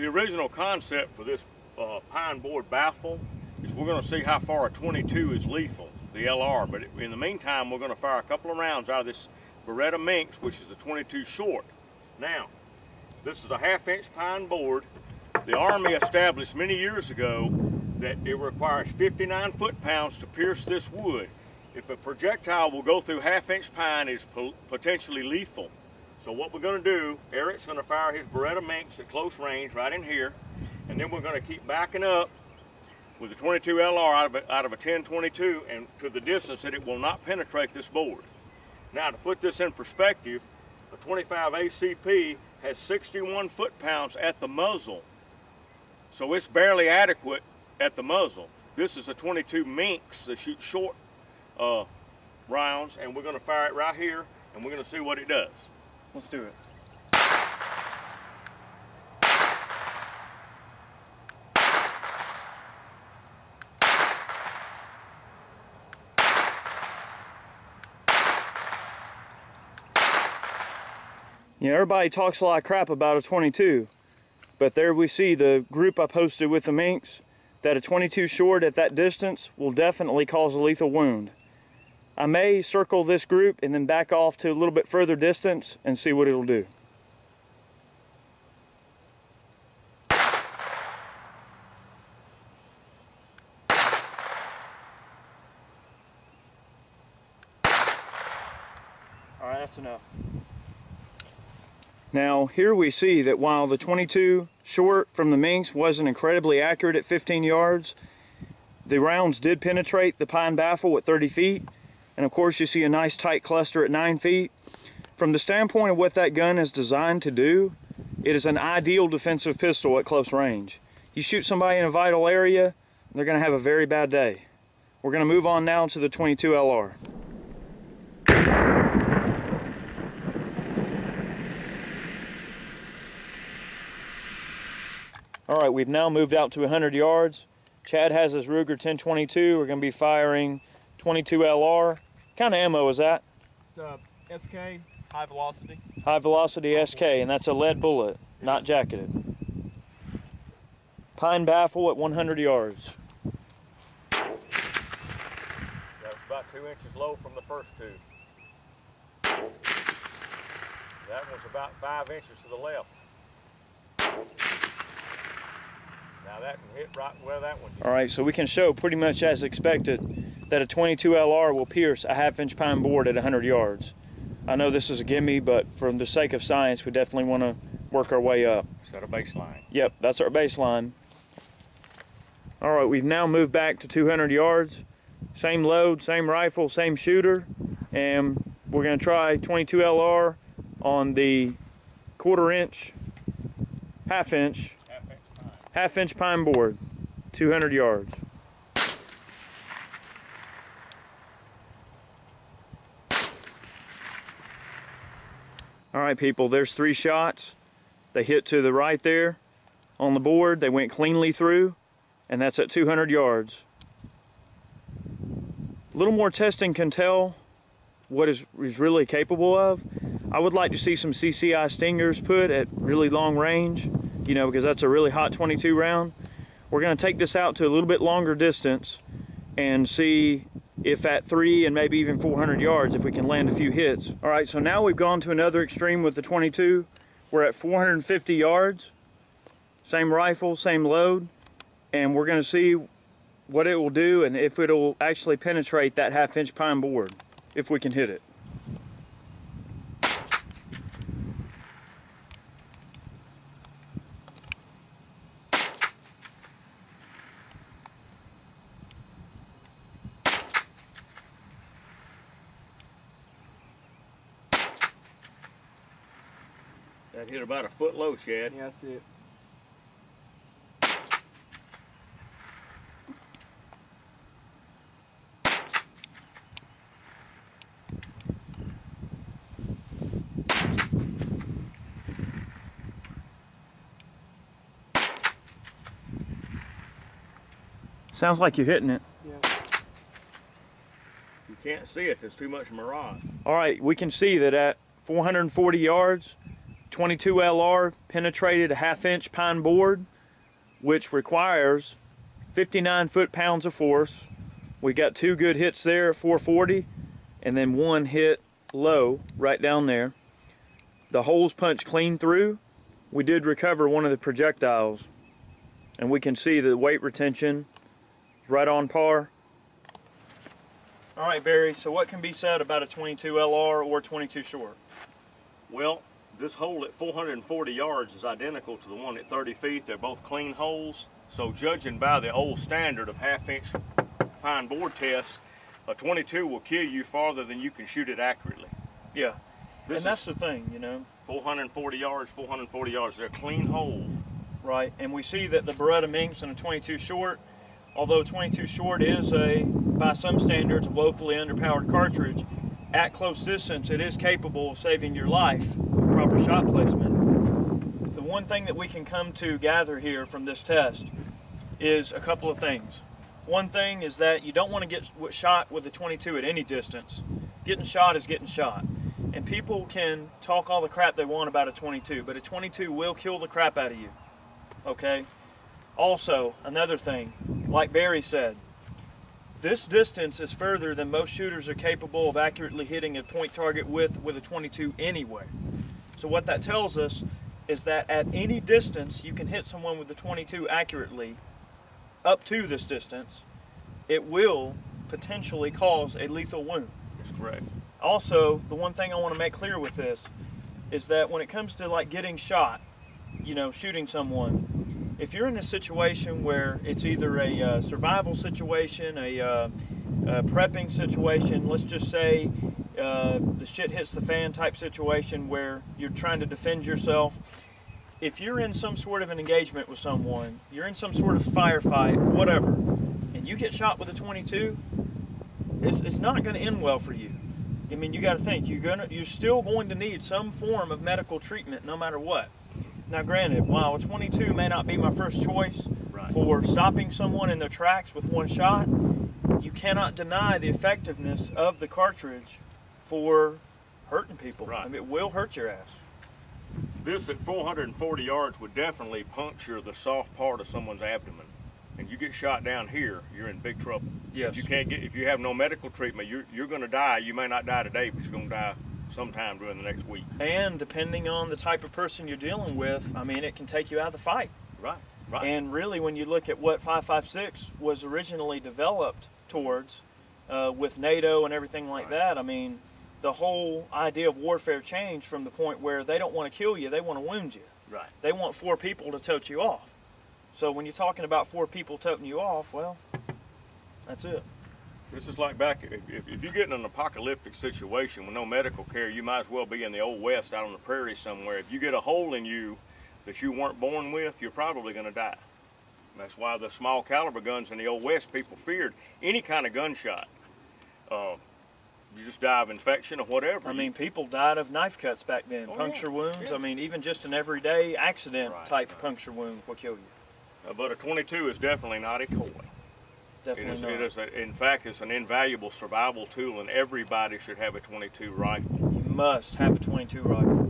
The original concept for this pine board baffle is we're going to see how far a 22 is lethal, the LR, but in the meantime we're going to fire a couple of rounds out of this Beretta Minx, which is the 22 short. Now, this is a 1/2 inch pine board. The Army established many years ago that it requires 59 foot-pounds to pierce this wood. If a projectile will go through 1/2 inch pine, it's potentially lethal. So what we're going to do, Eric's going to fire his Beretta Minx at close range right in here, and then we're going to keep backing up with a 22 LR out of a 10-22 and to the distance that it will not penetrate this board. Now, to put this in perspective, a 25 ACP has 61 foot-pounds at the muzzle, so it's barely adequate at the muzzle. This is a 22 Minx that shoots short rounds, and we're going to fire it right here, and we're going to see what it does. Let's do it. You know, everybody talks a lot of crap about a 22, but there we see the group I posted with the Minx, that a 22 short at that distance will definitely cause a lethal wound. I may circle this group and then back off to a little bit further distance and see what it'll do. All right, that's enough. Now here we see that while the 22 short from the Minx wasn't incredibly accurate at 15 yards, the rounds did penetrate the pine baffle at 30 feet. And of course you see a nice tight cluster at 9 feet. From the standpoint of what that gun is designed to do, it is an ideal defensive pistol at close range. You shoot somebody in a vital area, they're going to have a very bad day. We're going to move on now to the 22 LR. Alright, we've now moved out to 100 yards. Chad has his Ruger 1022. We're going to be firing 22 LR. What kind of ammo is that? It's a SK, high velocity. High velocity SK, and that's a lead bullet, not jacketed. Pine baffle at 100 yards. That was about 2 inches low from the first two. That one's about 5 inches to the left. Now that can hit right where that one did. All right, so we can show pretty much as expected that a 22 LR will pierce a 1/2 inch pine board at 100 yards. I know this is a gimme, but for the sake of science, we definitely want to work our way up. Set a baseline. Yep, that's our baseline. All right, we've now moved back to 200 yards. Same load, same rifle, same shooter, and we're going to try 22 LR on the 1/4 inch, 1/2 inch, 1/2 inch pine board, 200 yards. All right, people, there's 3 shots. They hit to the right there on the board. They went cleanly through, and that's at 200 yards. A little more testing can tell what is really capable of. I would like to see some CCI Stingers put at really long range, you know, because that's a really hot 22 round. We're going to take this out to a little bit longer distance and see if at 3 and maybe even 400 yards if we can land a few hits. All right, so now we've gone to another extreme with the 22. We're at 450 yards, same rifle, same load, and we're going to see what it will do and if it'll actually penetrate that 1/2 inch pine board, if we can hit it. That hit about a foot low, Chad. Yeah, that's it. Sounds like you're hitting it. Yeah. You can't see it, there's too much mirage. All right, we can see that at 440 yards, 22 LR penetrated a 1/2-inch pine board, which requires 59 foot-pounds of force. We got 2 good hits there at 440, and then 1 hit low right down there. The holes punched clean through. We did recover one of the projectiles, and we can see the weight retention is right on par. All right, Barry, so what can be said about a 22 LR or 22 short? Well, this hole at 440 yards is identical to the one at 30 feet. They're both clean holes. So judging by the old standard of 1/2-inch pine board tests, a 22 will kill you farther than you can shoot it accurately. Yeah, This and that's is the thing, you know. 440 yards. They're clean holes. Right, and we see that the Beretta Minx and a 22 short, although 22 short is by some standards, a woefully underpowered cartridge, at close distance it is capable of saving your life with proper shot placement. The one thing that we can come to gather here from this test is a couple of things. One thing is that you don't want to get shot with a 22 at any distance. Getting shot is getting shot. And people can talk all the crap they want about a 22, but a 22 will kill the crap out of you. Okay? Also, another thing, like Barry said, this distance is further than most shooters are capable of accurately hitting a point target with a 22 anyway. So what that tells us is that at any distance you can hit someone with the 22 accurately up to this distance. It will potentially cause a lethal wound. That's correct. Also, the one thing I want to make clear with this is that when it comes to like getting shot, you know, shooting someone, if you're in a situation where it's either a survival situation, a prepping situation, let's just say the shit hits the fan type situation where you're trying to defend yourself, if you're in some sort of an engagement with someone, you're in some sort of firefight, whatever, and you get shot with a 22, it's not going to end well for you. I mean, you got to think you're still going to need some form of medical treatment, no matter what. Now, granted, while a 22 may not be my first choice for stopping someone in their tracks with one shot, you cannot deny the effectiveness of the cartridge for hurting people. Right. I mean, it will hurt your ass. This at 440 yards would definitely puncture the soft part of someone's abdomen. And you get shot down here, you're in big trouble. Yes. If you have no medical treatment, you're going to die. You may not die today, but you're going to die sometime during the next week. And depending on the type of person you're dealing with, I mean, it can take you out of the fight. Right. Right. And really, when you look at what 5.56 was originally developed towards, with NATO and everything like that, I mean, the whole idea of warfare changed from the point where they don't want to kill you, they want to wound you. Right. They want 4 people to tote you off. So when you're talking about 4 people toting you off, well, that's it. This is like back, if you get in an apocalyptic situation with no medical care, you might as well be in the old West out on the prairie somewhere. If you get a hole in you that you weren't born with, you're probably going to die. That's why the small caliber guns in the old West, people feared any kind of gunshot. You just die of infection or whatever. I mean, people died of knife cuts back then, puncture wounds. Yeah. I mean, even just an everyday accident type puncture wound will kill you. But a 22 is definitely not a toy. Definitely not. It is in fact, it's an invaluable survival tool, and everybody should have a 22 rifle. You must have a 22 rifle.